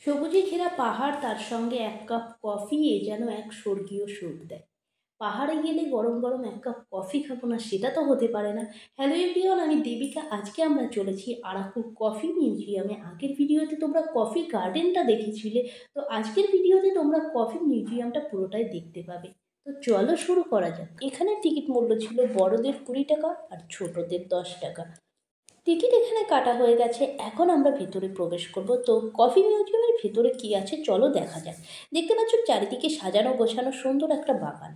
সবুজে ঘেরা পাহাড়, তার সঙ্গে এক কাপ কফি, এ যেন এক স্বর্গীয় সুখ দেয়। পাহাড়ে গেলে গরম গরম এক কাপ কফি খাবো না, সেটা তো হতে পারে না। হ্যালো এভরিওয়ান, আমি দেবিকা। আজকে আমরা চলেছি আরাকুর কফি মিউজিয়ামে। আগের ভিডিওতে তোমরা কফি গার্ডেনটা দেখেছিলে, তো আজকের ভিডিওতে তোমরা কফি মিউজিয়ামটা পুরোটাই দেখতে পাবে। তো চলো শুরু করা যাক। এখানে টিকিট মূল্য ছিল বড়দের 20 টাকা আর ছোটদের 10 টাকা। টিকিট এখানে কাটা হয়ে গেছে, এখন আমরা ভেতরে প্রবেশ করব। তো কফি মিউজিয়ামের ভেতরে কি আছে চলো দেখা যাক। দেখতে পাচ্ছ চারিদিকে সাজানো গোছানো সুন্দর একটা বাগান।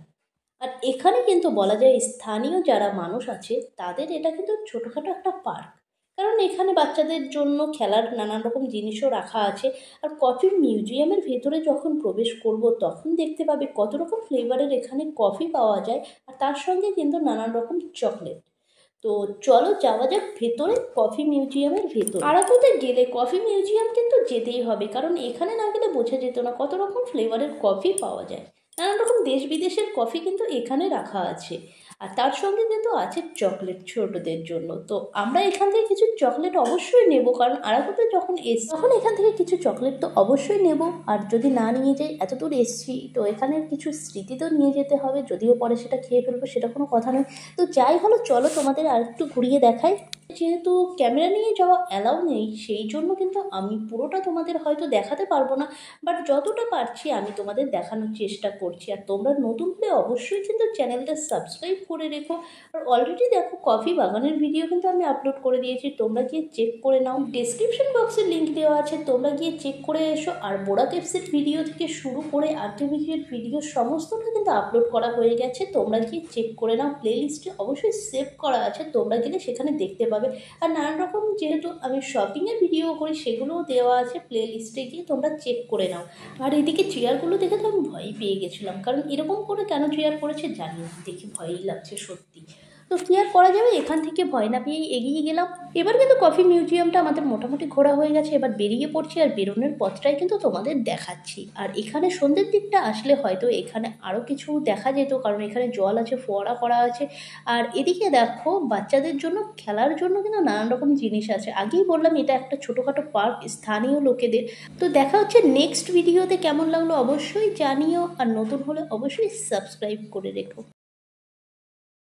আর এখানে কিন্তু বলা যায় স্থানীয় যারা মানুষ আছে তাদের এটা কিন্তু ছোটোখাটো একটা পার্ক, কারণ এখানে বাচ্চাদের জন্য খেলার নানান রকম জিনিসও রাখা আছে। আর কফি মিউজিয়ামের ভেতরে যখন প্রবেশ করব তখন দেখতে পাবে কত রকম ফ্লেভারের এখানে কফি পাওয়া যায়, আর তার সঙ্গে কিন্তু নানান রকম চকলেট। তো চলো যাওয়া যাক ভেতরে, কফি মিউজিয়ামের ভেতর। আরাকুতে গেলে কফি মিউজিয়াম কিন্তু যেতেই হবে, কারণ এখানে না গেলে বোঝা যেত না কত রকম ফ্লেভারের কফি পাওয়া যায়। নানান রকম দেশ বিদেশের কফি কিন্তু এখানে রাখা আছে, আর তার সঙ্গে কিন্তু আছে চকলেট ছোটদের জন্য। তো আমরা এখান থেকে কিছু চকলেট অবশ্যই নেব, কারণ আরাকুতে যখন এসছি তখন এখান থেকে কিছু চকলেট তো অবশ্যই নেব। আর যদি না নিয়ে যাই, এত দূর এসছি তো এখানের কিছু স্মৃতি তো নিয়ে যেতে হবে, যদিও পরে সেটা খেয়ে ফেলবো সেটা কোনো কথা নয়। তো যাই হলো, চলো তোমাদের আর একটু ঘুরিয়ে দেখাই। যেহেতু ক্যামেরা নিয়ে যাওয়া অ্যালাউ নেই, সেই জন্য কিন্তু আমি পুরোটা তোমাদের হয়তো দেখাতে পারবো না, বাট যতটা পারছি আমি তোমাদের দেখানোর চেষ্টা করছি। আর তোমরা নতুন হলে অবশ্যই কিন্তু চ্যানেলটা সাবস্ক্রাইব করে রেখো। আর অলরেডি দেখো কফি বাগানের ভিডিও কিন্তু আমি আপলোড করে দিয়েছি, তোমরা গিয়ে চেক করে নাও। ডেসক্রিপশন বক্সে লিঙ্ক দেওয়া আছে, তোমরা গিয়ে চেক করে এসো। আর বোরা কেভসের ভিডিও থেকে শুরু করে আর্টিফিশিয়াল ভিডিও সমস্তটা কিন্তু আপলোড করা হয়ে গেছে, তোমরা গিয়ে চেক করে নাও। প্লে লিস্টে অবশ্যই সেভ করা আছে, তোমরা গেলে সেখানে দেখতে পাবে। আর নানান রকম যেহেতু আমি শপিংয়ের ভিডিও করি, সেগুলোও দেওয়া আছে প্লে লিস্টে, গিয়ে তোমরা চেক করে নাও। আর এদিকে চেয়ারগুলো দেখে তো আমি ভয়ই পেয়ে গেছিলাম, কারণ এরকম করে কেন চেয়ার করেছে জানি না, দেখে ভয়ই লাগছে সত্যি। তো কি আর করা যাবে, এখান থেকে ভয় না পেয়েই এগিয়ে গেলাম। এবার কিন্তু কফি মিউজিয়ামটা আমাদের মোটামুটি ঘোরা হয়ে গেছে, এবার বেরিয়ে পড়ছি। আর বেরোনোর পথটাই কিন্তু তোমাদের দেখাচ্ছি। আর এখানে সন্ধ্যের দিকটা আসলে হয়তো এখানে আরও কিছু দেখা যেত, কারণ এখানে জল আছে, ফোয়ারা করা আছে। আর এদিকে দেখো বাচ্চাদের জন্য খেলার জন্য কিন্তু নানান রকম জিনিস আছে। আগেই বললাম এটা একটা ছোটোখাটো পার্ক স্থানীয় লোকেদের। তো দেখা হচ্ছে নেক্সট ভিডিওতে। কেমন লাগলো অবশ্যই জানিও, আর নতুন হলে অবশ্যই সাবস্ক্রাইব করে রেখো।